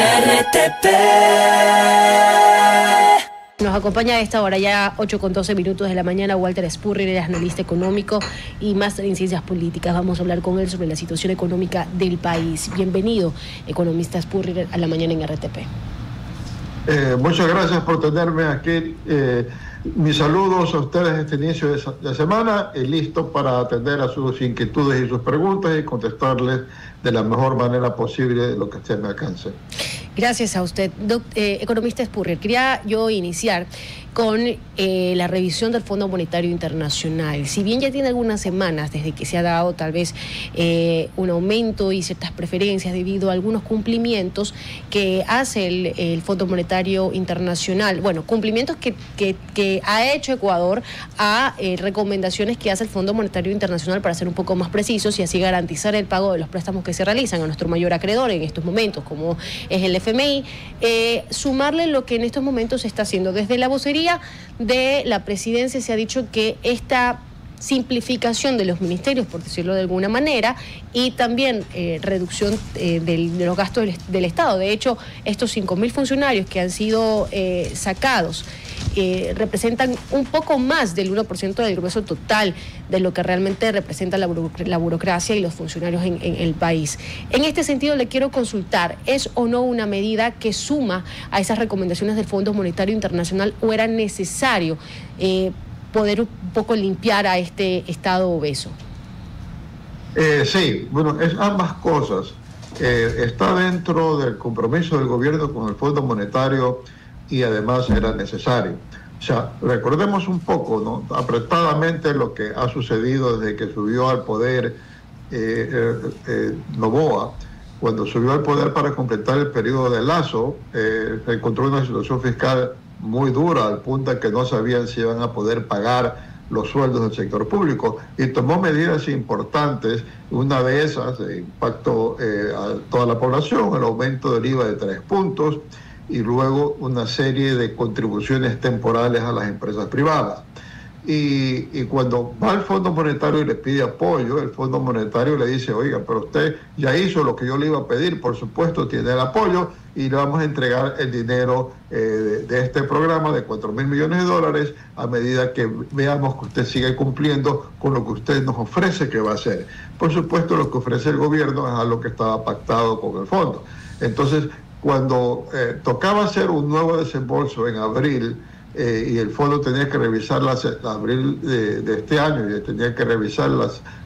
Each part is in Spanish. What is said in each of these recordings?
RTP. Nos acompaña a esta hora, ya 8:12 de la mañana, Walter Spurrier, el analista económico y máster en ciencias políticas. Vamos a hablar con él sobre la situación económica del país. Bienvenido, economista Spurrier, a la mañana en RTP. Muchas gracias por tenerme aquí. Mis saludos a ustedes este inicio de semana y listo para atender a sus inquietudes y sus preguntas y contestarles de la mejor manera posible de lo que esté a mi alcance. Gracias a usted, economista Spurrier. Quería yo iniciar con la revisión del Fondo Monetario Internacional. Si bien ya tiene algunas semanas desde que se ha dado tal vez un aumento y ciertas preferencias debido a algunos cumplimientos que hace el Fondo Monetario Internacional, bueno, cumplimientos que ha hecho Ecuador a recomendaciones que hace el Fondo Monetario Internacional, para ser un poco más precisos y así garantizar el pago de los préstamos que se realizan a nuestro mayor acreedor en estos momentos, como es el FMI, sumarle lo que en estos momentos se está haciendo. Desde la vocería de la presidencia se ha dicho que esta simplificación de los ministerios, por decirlo de alguna manera, y también reducción de los gastos del Estado. De hecho, estos 5.000 funcionarios que han sido sacados representan un poco más del 1% del grueso total de lo que realmente representa la burocracia y los funcionarios en el país. En este sentido, le quiero consultar, ¿es o no una medida que suma a esas recomendaciones del Fondo Monetario Internacional, o era necesario poder un poco limpiar a este Estado obeso? Sí, bueno, es ambas cosas. Está dentro del compromiso del gobierno con el Fondo Monetario y además era necesario. O sea, recordemos un poco, ¿no?, apretadamente lo que ha sucedido desde que subió al poder Noboa. Cuando subió al poder para completar el periodo de Lazo, se encontró una situación fiscal muy dura, al punto de que no sabían si iban a poder pagar los sueldos del sector público, y tomó medidas importantes. Una de esas impactó a toda la población, el aumento del IVA de 3 puntos, y luego una serie de contribuciones temporales a las empresas privadas. Y cuando va al Fondo Monetario y le pide apoyo, el Fondo Monetario le dice: oiga, pero usted ya hizo lo que yo le iba a pedir, por supuesto tiene el apoyo y le vamos a entregar el dinero de este programa de 4.000 millones de dólares a medida que veamos que usted sigue cumpliendo con lo que usted nos ofrece que va a hacer. Por supuesto, lo que ofrece el gobierno es algo que estaba pactado con el fondo. Entonces, cuando tocaba hacer un nuevo desembolso en abril, y el fondo tenía que revisar abril de este año, y tenía que revisar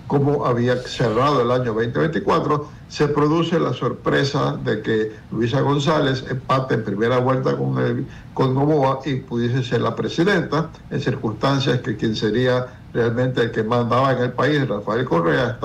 cómo había cerrado el año 2024, se produce la sorpresa de que Luisa González empate en primera vuelta con Noboa y pudiese ser la presidenta, en circunstancias que quien sería realmente el que mandaba en el país, Rafael Correa,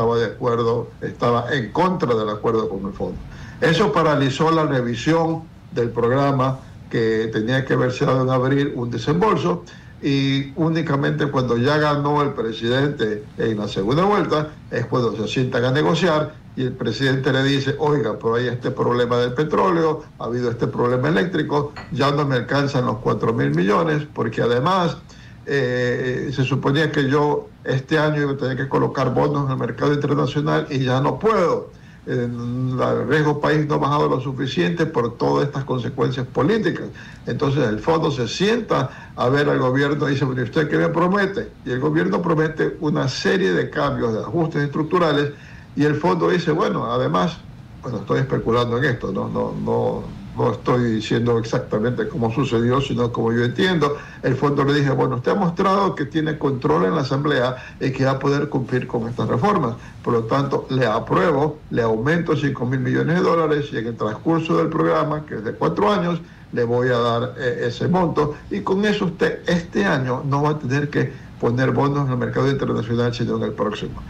estaba en contra del acuerdo con el fondo. Eso paralizó la revisión del programa, que tenía que haberse dado en abril un desembolso, y únicamente cuando ya ganó el presidente en la segunda vuelta es cuando se sientan a negociar, y el presidente le dice: oiga, pero hay este problema del petróleo, ha habido este problema eléctrico, ya no me alcanzan los 4.000 millones, porque además se suponía que yo este año iba a tener que colocar bonos en el mercado internacional y ya no puedo. El riesgo país no ha bajado lo suficiente por todas estas consecuencias políticas. Entonces el fondo se sienta a ver al gobierno y dice: bueno, ¿usted qué me promete? Y el gobierno promete una serie de cambios, de ajustes estructurales, y el fondo dice: bueno, además, bueno, estoy especulando en esto, no estoy diciendo exactamente cómo sucedió, sino como yo entiendo. El fondo le dije: bueno, usted ha mostrado que tiene control en la Asamblea y que va a poder cumplir con estas reformas. Por lo tanto, le apruebo, le aumento 5.000 millones de dólares, y en el transcurso del programa, que es de 4 años, le voy a dar ese monto. Y con eso usted este año no va a tener que poner bonos en el mercado internacional, sino en el próximo.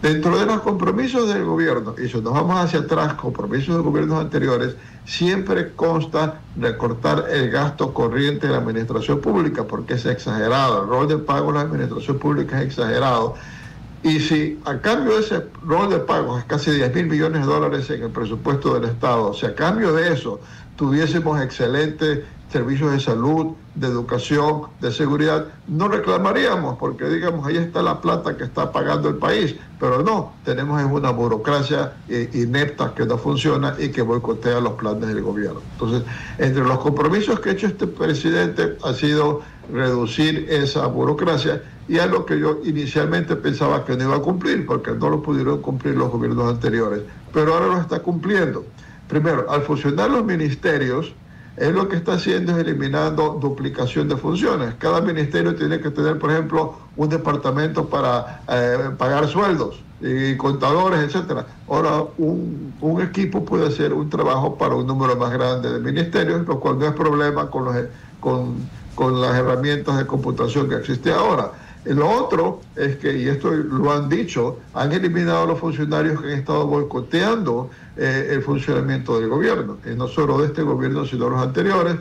Dentro de los compromisos del gobierno, y si nos vamos hacia atrás, compromisos de gobiernos anteriores, siempre consta recortar el gasto corriente de la administración pública, porque es exagerado. El rol de pago de la administración pública es exagerado. Y si a cambio de ese rol de pagos, es casi 10.000 millones de dólares en el presupuesto del Estado, si a cambio de eso tuviésemos excelentes servicios de salud, de educación, de seguridad, no reclamaríamos, porque digamos, ahí está la plata que está pagando el país, pero no, tenemos una burocracia inepta que no funciona y que boicotea los planes del gobierno. Entonces, entre los compromisos que ha hecho este presidente ha sido reducir esa burocracia, y es lo que yo inicialmente pensaba que no iba a cumplir, porque no lo pudieron cumplir los gobiernos anteriores, pero ahora lo está cumpliendo. Primero, al fusionar los ministerios, él lo que está haciendo es eliminando duplicación de funciones. Cada ministerio tiene que tener, por ejemplo, un departamento para pagar sueldos y contadores, etcétera. Ahora, un equipo puede hacer un trabajo para un número más grande de ministerios, lo cual no es problema con las herramientas de computación que existe ahora. Lo otro es que, y esto lo han dicho, han eliminado a los funcionarios que han estado boicoteando el funcionamiento del gobierno, y no solo de este gobierno, sino los anteriores,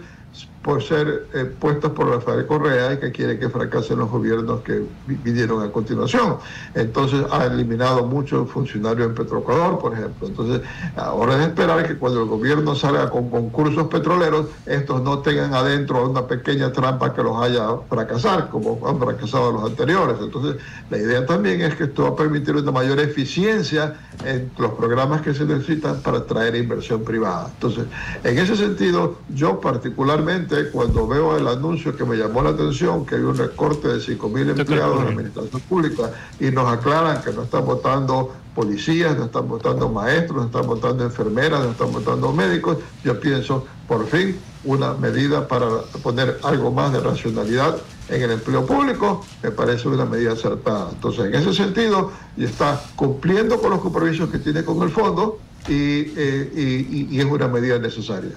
por ser puestos por Rafael Correa, y que quiere que fracasen los gobiernos que vinieron a continuación. Entonces ha eliminado muchos funcionarios en Petroecuador, por ejemplo. Entonces ahora es esperar que cuando el gobierno salga con concursos petroleros, estos no tengan adentro una pequeña trampa que los haya fracasar, como han fracasado los anteriores. Entonces la idea también es que esto va a permitir una mayor eficiencia en los programas que se necesitan para atraer inversión privada. Entonces, en ese sentido, yo particularmente, cuando veo el anuncio que me llamó la atención, que hay un recorte de 5.000 empleados en la administración pública, y nos aclaran que no están votando policías, no están votando maestros, no están votando enfermeras, no están votando médicos, yo pienso, por fin, una medida para poner algo más de racionalidad en el empleo público, me parece una medida acertada. Entonces, en ese sentido, y está cumpliendo con los compromisos que tiene con el fondo, y es una medida necesaria.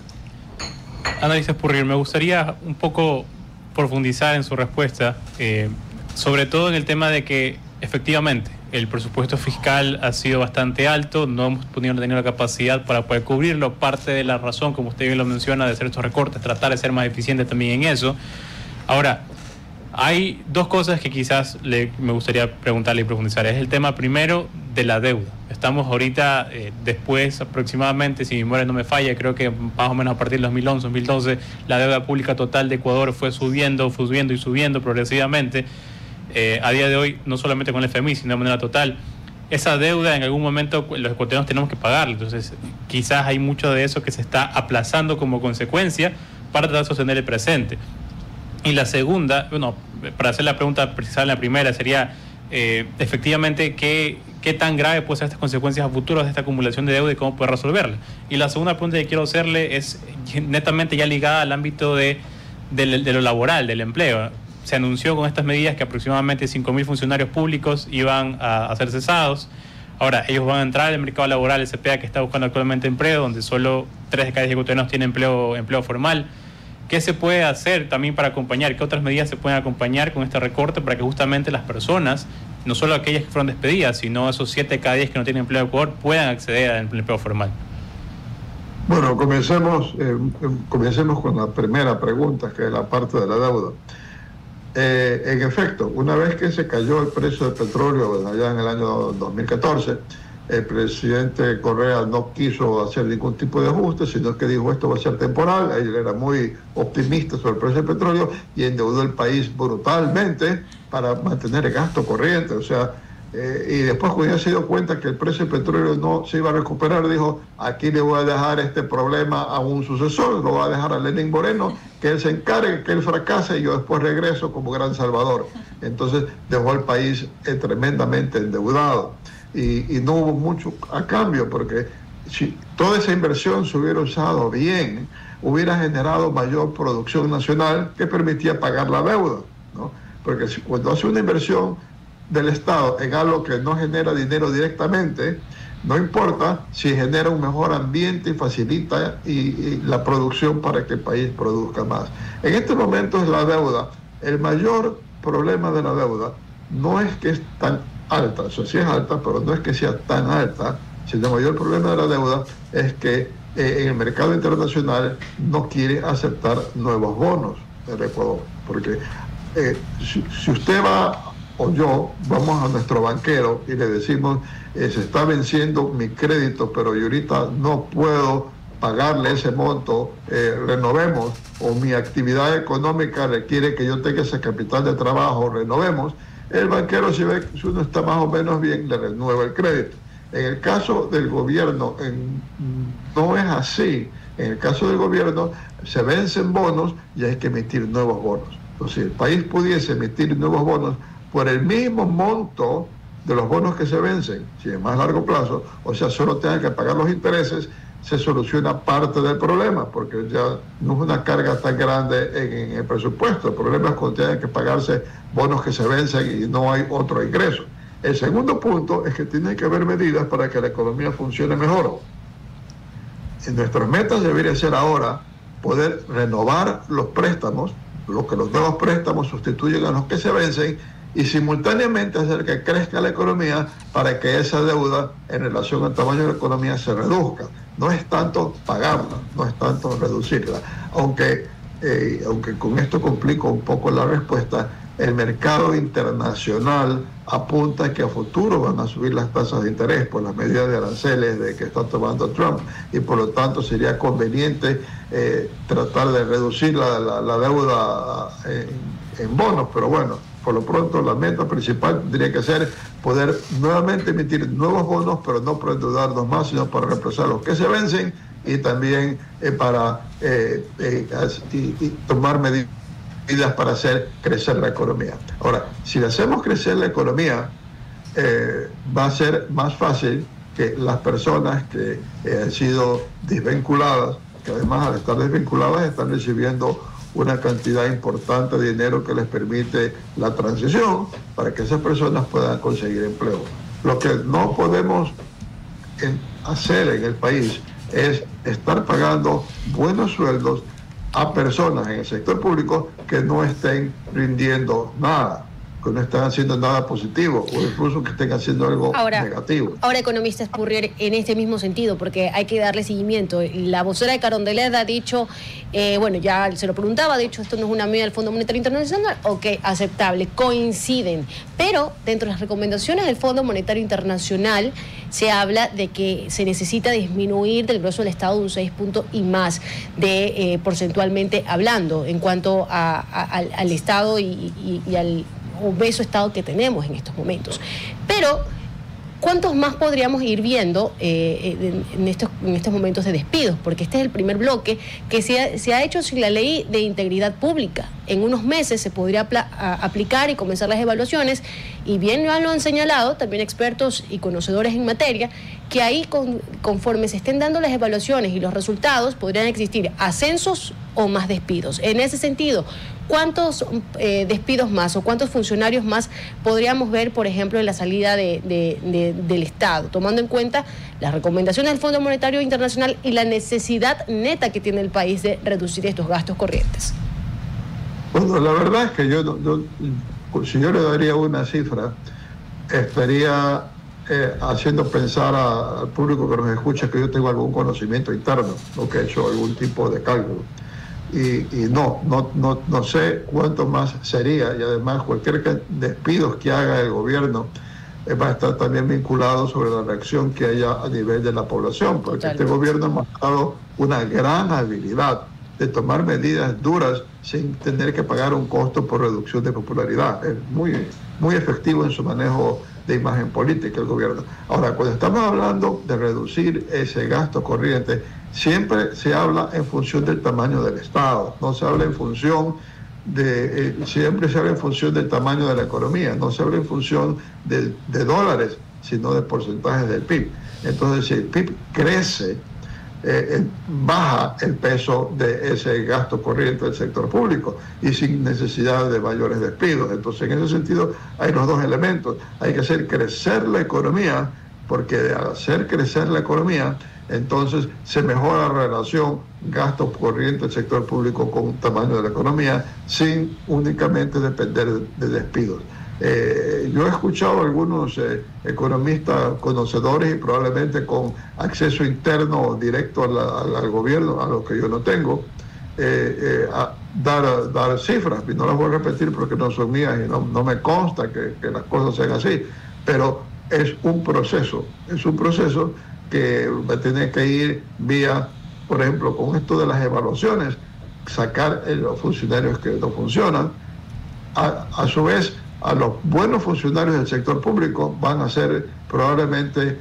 Análisis Espurrier, me gustaría un poco profundizar en su respuesta, sobre todo en el tema de que efectivamente el presupuesto fiscal ha sido bastante alto, no hemos podido tener la capacidad para poder cubrirlo. Parte de la razón, como usted bien lo menciona, de hacer estos recortes, tratar de ser más eficiente también en eso. Ahora, hay dos cosas que quizás me gustaría preguntarle y profundizar. Es el tema primero de la deuda. Estamos ahorita, después aproximadamente, si mi memoria no me falla, creo que más o menos a partir del 2011, 2012, la deuda pública total de Ecuador fue subiendo progresivamente. A día de hoy, no solamente con el FMI, sino de manera total. Esa deuda en algún momento los ecuatorianos tenemos que pagarla. Entonces, quizás hay mucho de eso que se está aplazando como consecuencia para tratar de sostener el presente. Y la segunda, bueno, para hacer la pregunta precisada en la primera, sería efectivamente qué tan grave pueden ser estas consecuencias a futuras de esta acumulación de deuda y cómo poder resolverla. Y la segunda pregunta que quiero hacerle es netamente ya ligada al ámbito de lo laboral, del empleo. Se anunció con estas medidas que aproximadamente 5.000 funcionarios públicos iban a ser cesados. Ahora, ellos van a entrar al mercado laboral, el CPA, que está buscando actualmente empleo, donde solo 3 de cada 10 ecuatorianos tienen empleo formal. ¿Qué se puede hacer también para acompañar? ¿Qué otras medidas se pueden acompañar con este recorte para que justamente las personas, no solo aquellas que fueron despedidas, sino esos 7 de cada 10 que no tienen empleo en Ecuador, puedan acceder al empleo formal? Bueno, comencemos con la primera pregunta, que es la parte de la deuda. En efecto, una vez que se cayó el precio del petróleo allá en el año 2014, el presidente Correa no quiso hacer ningún tipo de ajuste, sino que dijo esto va a ser temporal. Él era muy optimista sobre el precio del petróleo y endeudó el país brutalmente para mantener el gasto corriente. O sea, y después cuando ya se dio cuenta que el precio del petróleo no se iba a recuperar, dijo, aquí le voy a dejar este problema a un sucesor, lo voy a dejar a Lenín Moreno, que él se encargue, que él fracase y yo después regreso como gran salvador. Entonces dejó al país tremendamente endeudado. Y no hubo mucho a cambio, porque si toda esa inversión se hubiera usado bien, hubiera generado mayor producción nacional que permitía pagar la deuda, ¿no? Porque cuando hace una inversión del Estado en algo que no genera dinero directamente, no importa si genera un mejor ambiente y facilita la producción para que el país produzca más. En este momento es la deuda. El mayor problema de la deuda no es que es tan alta, o sea, sí es alta, pero no es que sea tan alta, sino el mayor problema de la deuda es que en el mercado internacional no quiere aceptar nuevos bonos del Ecuador, porque si usted va o yo vamos a nuestro banquero y le decimos, se está venciendo mi crédito, pero yo ahorita no puedo pagarle ese monto, renovemos, o mi actividad económica requiere que yo tenga ese capital de trabajo, renovemos, el banquero, si ve que uno está más o menos bien, le renueva el crédito. En el caso del gobierno no es así. En el caso del gobierno se vencen bonos y hay que emitir nuevos bonos. Entonces, si el país pudiese emitir nuevos bonos por el mismo monto de los bonos que se vencen, si es más largo plazo, o sea, solo tengan que pagar los intereses, se soluciona parte del problema, porque ya no es una carga tan grande en el presupuesto. El problema es cuando tienen que pagarse bonos que se vencen y no hay otro ingreso. El segundo punto es que tiene que haber medidas para que la economía funcione mejor. En nuestras metas debería ser ahora poder renovar los préstamos, lo que los nuevos préstamos sustituyen a los que se vencen, y simultáneamente hacer que crezca la economía para que esa deuda en relación al tamaño de la economía se reduzca. No es tanto pagarla, no es tanto reducirla. Aunque con esto complico un poco la respuesta, el mercado internacional apunta que a futuro van a subir las tasas de interés por las medidas de aranceles de que está tomando Trump, y por lo tanto sería conveniente tratar de reducir la deuda en bonos, pero bueno, por lo pronto la meta principal tendría que ser poder nuevamente emitir nuevos bonos, pero no para endeudarnos más, sino para reemplazar los que se vencen, y también para tomar medidas para hacer crecer la economía. Ahora, si le hacemos crecer la economía, va a ser más fácil que las personas que han sido desvinculadas, que además al estar desvinculadas están recibiendo una cantidad importante de dinero que les permite la transición para que esas personas puedan conseguir empleo. Lo que no podemos hacer en el país es estar pagando buenos sueldos a personas en el sector público que no estén rindiendo nada, que no estén haciendo nada positivo, o incluso que estén haciendo algo negativo. Ahora, economista Spurrier, en este mismo sentido, porque hay que darle seguimiento. La vocera de Carondelet ha dicho, bueno, ya se lo preguntaba, de hecho, esto no es una medida del Fondo Monetario Internacional, ok, aceptable, coinciden. Pero dentro de las recomendaciones del Fondo Monetario Internacional se habla de que se necesita disminuir del grueso del Estado de un 6 puntos y más, porcentualmente hablando, en cuanto al Estado y al obeso Estado que tenemos en estos momentos. Pero, ¿cuántos más podríamos ir viendo en estos momentos de despidos? Porque este es el primer bloque que se ha hecho sin la ley de integridad pública. En unos meses se podría aplicar y comenzar las evaluaciones, y bien lo han señalado también expertos y conocedores en materia, que ahí conforme se estén dando las evaluaciones y los resultados, podrían existir ascensos o más despidos. En ese sentido, ¿cuántos despidos más o cuántos funcionarios más podríamos ver, por ejemplo, en la salida del Estado, tomando en cuenta las recomendaciones del Fondo Monetario Internacional y la necesidad neta que tiene el país de reducir estos gastos corrientes? Bueno, la verdad es que si yo le daría una cifra, estaría haciendo pensar al público que nos escucha que yo tengo algún conocimiento interno, o que he hecho algún tipo de cálculo. Y no sé cuánto más sería, y además cualquier despido que haga el gobierno va a estar también vinculado sobre la reacción que haya a nivel de la población, porque este gobierno ha mostrado una gran habilidad de tomar medidas duras sin tener que pagar un costo por reducción de popularidad. Es muy efectivo en su manejo de imagen política el gobierno. Ahora, cuando estamos hablando de reducir ese gasto corriente, siempre se habla en función del tamaño del Estado, no se habla en función siempre se habla en función del tamaño de la economía, no se habla en función de dólares, sino de porcentajes del PIB. Entonces, si el PIB crece, baja el peso de ese gasto corriente del sector público y sin necesidad de mayores despidos. Entonces, en ese sentido, hay los dos elementos. Hay que hacer crecer la economía, porque al hacer crecer la economía, entonces se mejora la relación gasto corriente del sector público con el tamaño de la economía, sin únicamente depender de despidos. Yo he escuchado a algunos economistas conocedores y probablemente con acceso interno directo al gobierno, a lo que yo no tengo, dar cifras, y no las voy a repetir porque no son mías y no me consta que las cosas sean así, pero es un proceso que va a tener que ir vía, por ejemplo, con esto de las evaluaciones, sacar los funcionarios que no funcionan. A su vez, a los buenos funcionarios del sector público van a ser probablemente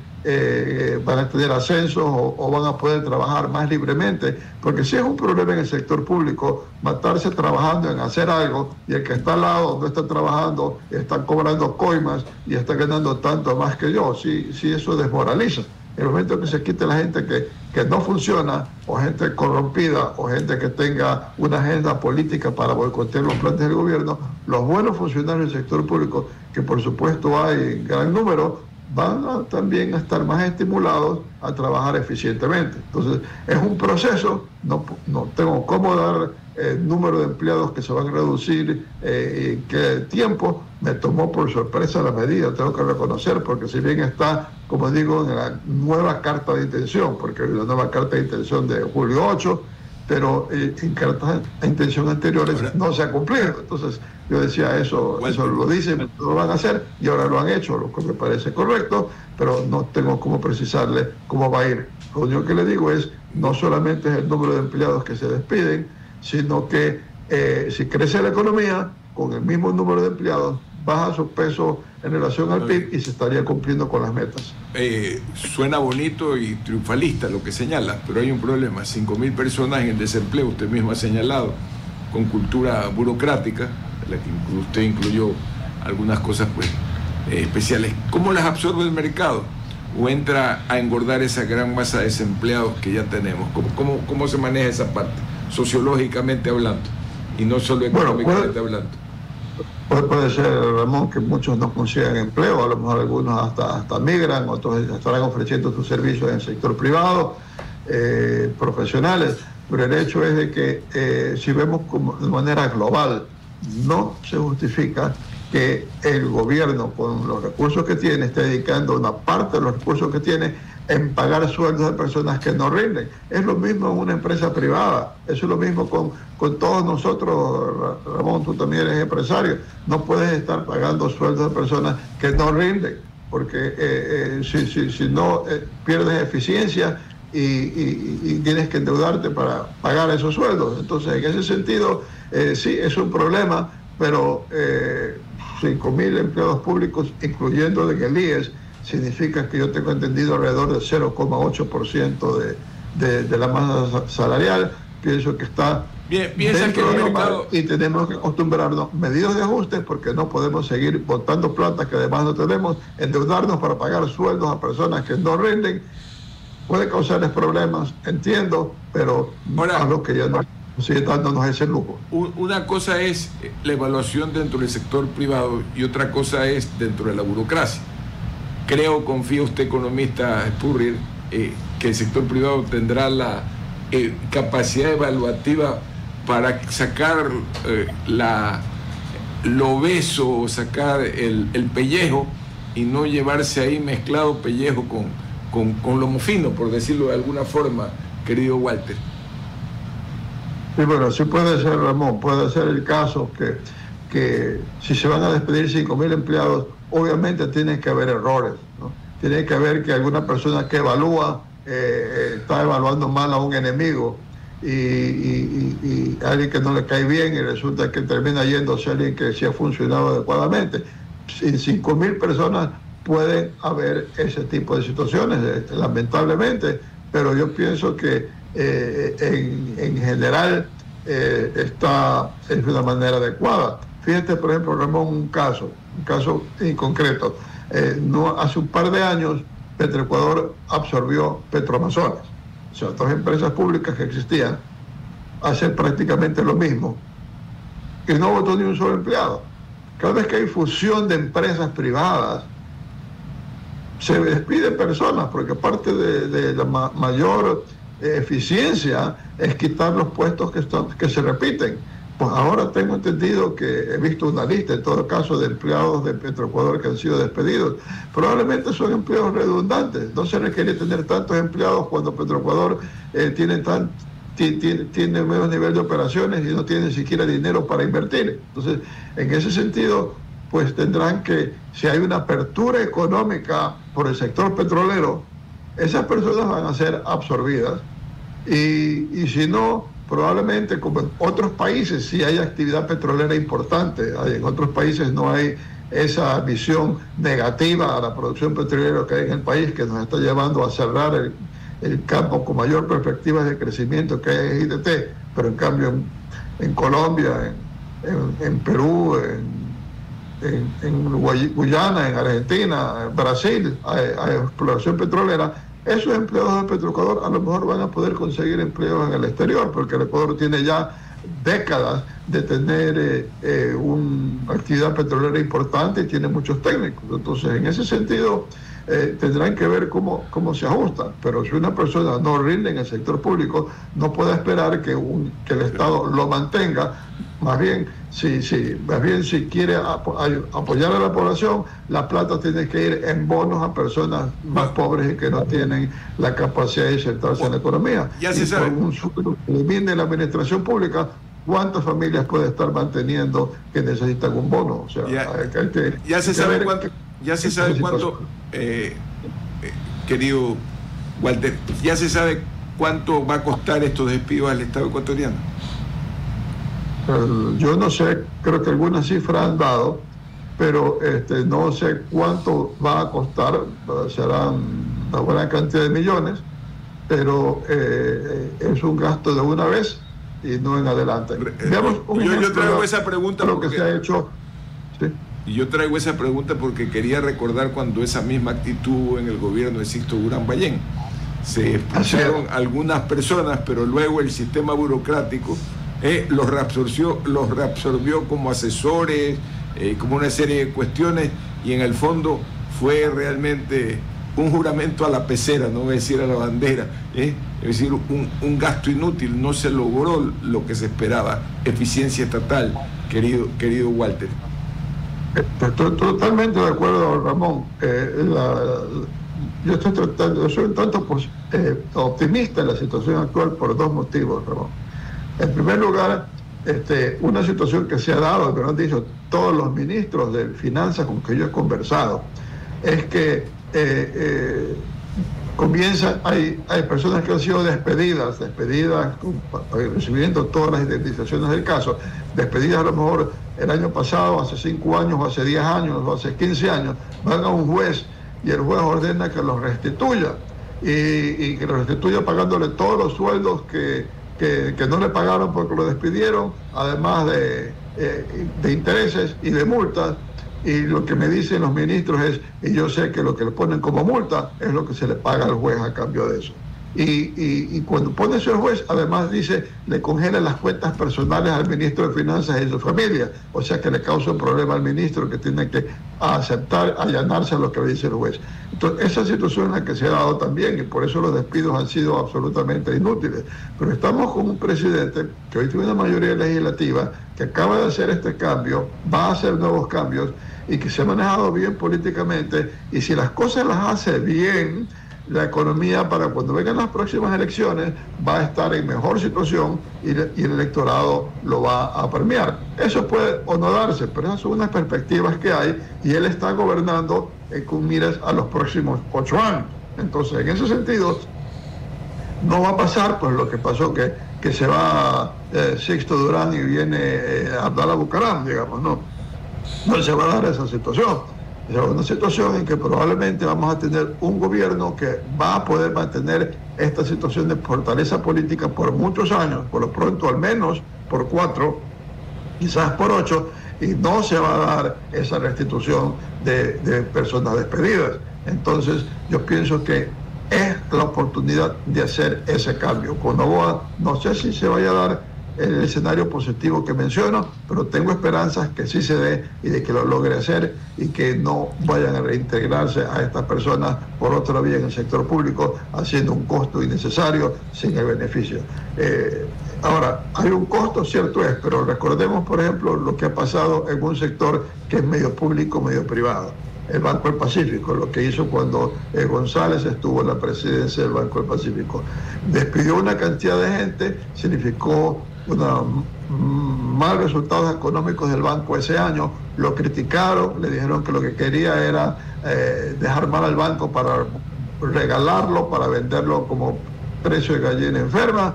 van a tener ascensos o van a poder trabajar más libremente, porque si es un problema en el sector público matarse trabajando en hacer algo y el que está al lado no está trabajando, está cobrando coimas y está ganando tanto más que yo, sí eso desmoraliza. En el momento que se quite la gente que no funciona, o gente corrompida, o gente que tenga una agenda política para boicotear los planes del gobierno, los buenos funcionarios del sector público, que por supuesto hay en gran número, van también a estar más estimulados a trabajar eficientemente. Entonces, es un proceso, no tengo cómo dar el número de empleados que se van a reducir, qué tiempo. Me tomó por sorpresa la medida, tengo que reconocer, porque si bien está, como digo, en la nueva carta de intención, porque la nueva carta de intención de julio 8, pero en cartas de intención anteriores no se ha cumplido. Entonces yo decía, eso lo dicen, lo van a hacer, y ahora lo han hecho, lo que me parece correcto, pero no tengo cómo precisarle cómo va a ir. Lo único que le digo es, no solamente es el número de empleados que se despiden, sino que si crece la economía, con el mismo número de empleados, baja su peso en relación al PIB y se estaría cumpliendo con las metas. Suena bonito y triunfalista lo que señala, pero hay un problema: 5.000 personas en el desempleo, usted mismo ha señalado, con cultura burocrática, la que usted incluyó algunas cosas pues especiales. ¿Cómo las absorbe el mercado? ¿O entra a engordar esa gran masa de desempleados que ya tenemos? ¿Cómo se maneja esa parte, sociológicamente hablando, y no solo económicamente hablando? Puede ser, Ramón, que muchos no consigan empleo, a lo mejor algunos hasta migran, otros estarán ofreciendo sus servicios en el sector privado, profesionales, pero el hecho es de que si vemos de manera global, no se justifica que el gobierno, con los recursos que tiene, esté dedicando una parte de los recursos que tiene en pagar sueldos de personas que no rinden. Es lo mismo en una empresa privada, eso es lo mismo con todos nosotros. Ramón, tú también eres empresario, no puedes estar pagando sueldos de personas que no rinden, porque si no pierdes eficiencia y tienes que endeudarte para pagar esos sueldos. Entonces, en ese sentido, sí, es un problema, pero 5.000 empleados públicos, incluyendo en el IES, significa que yo tengo entendido alrededor del 0,8% de la masa salarial. Pienso que está bien dentro del normal, y tenemos que acostumbrarnos, medidas de ajuste, porque no podemos seguir botando plata que además no tenemos, endeudarnos para pagar sueldos a personas que no rinden. Puede causarles problemas, entiendo, pero a lo que ya no sigue dándonos ese lujo. Una cosa es la evaluación dentro del sector privado y otra cosa es dentro de la burocracia. Confía usted, economista Spurrier, que el sector privado tendrá la capacidad evaluativa para sacar lo obeso, sacar el pellejo, y no llevarse ahí mezclado pellejo con lomo fino, por decirlo de alguna forma, querido Walter. Sí, bueno, sí puede ser, Ramón, puede ser el caso que si se van a despedir 5.000 empleados, obviamente tiene que haber errores, ¿no? Tiene que haber que alguna persona que evalúa está evaluando mal a un enemigo y alguien que no le cae bien, y resulta que termina yéndose a alguien que sí ha funcionado adecuadamente. En 5.000 personas pueden haber ese tipo de situaciones, lamentablemente, pero yo pienso que en general esta es una manera adecuada. Fíjate, por ejemplo, Ramón, un caso en concreto. No hace un par de años Petroecuador absorbió Petroamazonas, o sea, dos empresas públicas que existían, hacen prácticamente lo mismo y no votó ni un solo empleado. Cada vez que hay fusión de empresas privadas, se despiden personas, porque parte de la mayor eficiencia es quitar los puestos que se repiten. Pues ahora tengo entendido que he visto una lista, en todo caso, de empleados de Petroecuador que han sido despedidos. Probablemente son empleos redundantes. No se requiere tener tantos empleados cuando Petroecuador tiene tiene menos nivel de operaciones y no tiene ni siquiera dinero para invertir. Entonces, en ese sentido, pues tendrán que, si hay una apertura económica por el sector petrolero, esas personas van a ser absorbidas. Y si no, probablemente como en otros países sí hay actividad petrolera importante, en otros países no hay esa visión negativa a la producción petrolera que hay en el país, que nos está llevando a cerrar el campo con mayor perspectivas de crecimiento que hay en ITT, pero en cambio en Colombia, en Perú, en Guyana, en Argentina, en Brasil, hay exploración petrolera. Esos empleados del Petroecuador a lo mejor van a poder conseguir empleos en el exterior, porque el Ecuador tiene ya décadas de tener una actividad petrolera importante y tiene muchos técnicos. Entonces, en ese sentido, tendrán que ver cómo se ajustan. Pero si una persona no rinde en el sector público, no puede esperar que el Estado lo mantenga. Más bien, si quiere apoyar a la población, la plata tiene que ir en bonos a personas más pobres y que no tienen la capacidad de insertarse en la economía. Ya se sabe. Por un elimine la administración pública, ¿cuántas familias puede estar manteniendo que necesitan un bono? O sea, ya se sabe cuánto, querido Walter, ya se sabe cuánto va a costar estos despidos al Estado ecuatoriano. Yo no sé, creo que algunas cifras han dado, pero no sé cuánto va a costar, serán una buena cantidad de millones, pero es un gasto de una vez y no en adelante. Veamos yo traigo esa pregunta porque se ha hecho. ¿Sí? Y yo traigo esa pregunta porque quería recordar cuando esa misma actitud hubo en el gobierno de Sixto Durán Ballén. Se expulsaron algunas personas, pero luego el sistema burocrático los reabsorbió como asesores, como una serie de cuestiones, y en el fondo fue realmente un juramento a la pecera, no voy a decir a la bandera, es decir, un gasto inútil, no se logró lo que se esperaba, eficiencia estatal, querido Walter. Estoy totalmente de acuerdo, Ramón. Yo soy un tanto optimista en la situación actual por dos motivos, Ramón. En primer lugar, una situación que se ha dado, que nos han dicho todos los ministros de Finanzas con que yo he conversado, es que hay personas que han sido despedidas recibiendo todas las indemnizaciones del caso, despedidas a lo mejor el año pasado, hace 5 años, o hace 10 años, o hace 15 años, van a un juez y el juez ordena que los restituya, y que los restituya pagándole todos los sueldos que no le pagaron porque lo despidieron, además de intereses y de multas. Y lo que me dicen los ministros es, y yo sé que lo que le ponen como multa es lo que se le paga al juez a cambio de eso. Y cuando pone eso el juez, además dice, le congela las cuentas personales al ministro de Finanzas y su familia, o sea que le causa un problema al ministro que tiene que aceptar, allanarse a lo que le dice el juez. Entonces, esa situación en la que se ha dado también, y por eso los despidos han sido absolutamente inútiles. Pero estamos con un presidente que hoy tiene una mayoría legislativa, que acaba de hacer este cambio, va a hacer nuevos cambios, y que se ha manejado bien políticamente, y si las cosas las hace bien, la economía para cuando vengan las próximas elecciones va a estar en mejor situación y el electorado lo va a premiar. Eso puede o no darse, pero esas son unas perspectivas que hay, y él está gobernando con miras a los próximos 8 años. Entonces, en ese sentido, no va a pasar pues lo que pasó, que se va Sixto Durán y viene Abdalá Bucaram, digamos, no se va a dar esa situación. Es una situación en que probablemente vamos a tener un gobierno que va a poder mantener esta situación de fortaleza política por muchos años, por lo pronto al menos por 4, quizás por 8, y no se va a dar esa restitución de personas despedidas. Entonces yo pienso que es la oportunidad de hacer ese cambio. Con Noboa no sé si se vaya a dar el escenario positivo que menciono, pero tengo esperanzas que sí se dé y de que lo logre hacer, y que no vayan a reintegrarse a estas personas por otra vía en el sector público, haciendo un costo innecesario sin el beneficio. Ahora, hay un costo, cierto es, pero recordemos, por ejemplo, lo que ha pasado en un sector que es medio público, medio privado. el Banco del Pacífico, lo que hizo cuando González estuvo en la presidencia del Banco del Pacífico. Despidió una cantidad de gente, significó malos resultados económicos del banco ese año, lo criticaron, le dijeron que lo que quería era dejar mal al banco para regalarlo, para venderlo como precio de gallina enferma.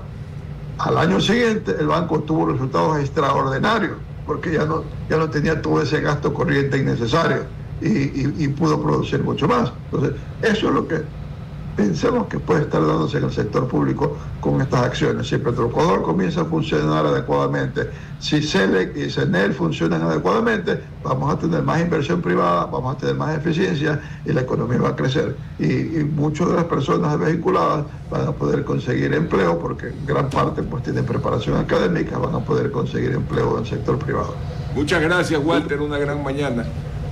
Al año siguiente el banco tuvo resultados extraordinarios, porque ya no tenía todo ese gasto corriente innecesario y pudo producir mucho más. Entonces, eso es lo que pensemos que puede estar dándose en el sector público con estas acciones. Si Petroecuador comienza a funcionar adecuadamente, si CELEC y CENEL funcionan adecuadamente, vamos a tener más inversión privada, vamos a tener más eficiencia y la economía va a crecer. Y muchas de las personas vinculadas van a poder conseguir empleo, porque gran parte pues tienen preparación académica, van a poder conseguir empleo en el sector privado. Muchas gracias, Walter, una gran mañana.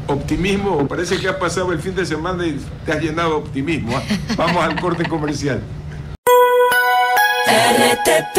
Optimismo, parece que ha pasado el fin de semana y te has llenado de optimismo. Vamos al corte comercial. RTP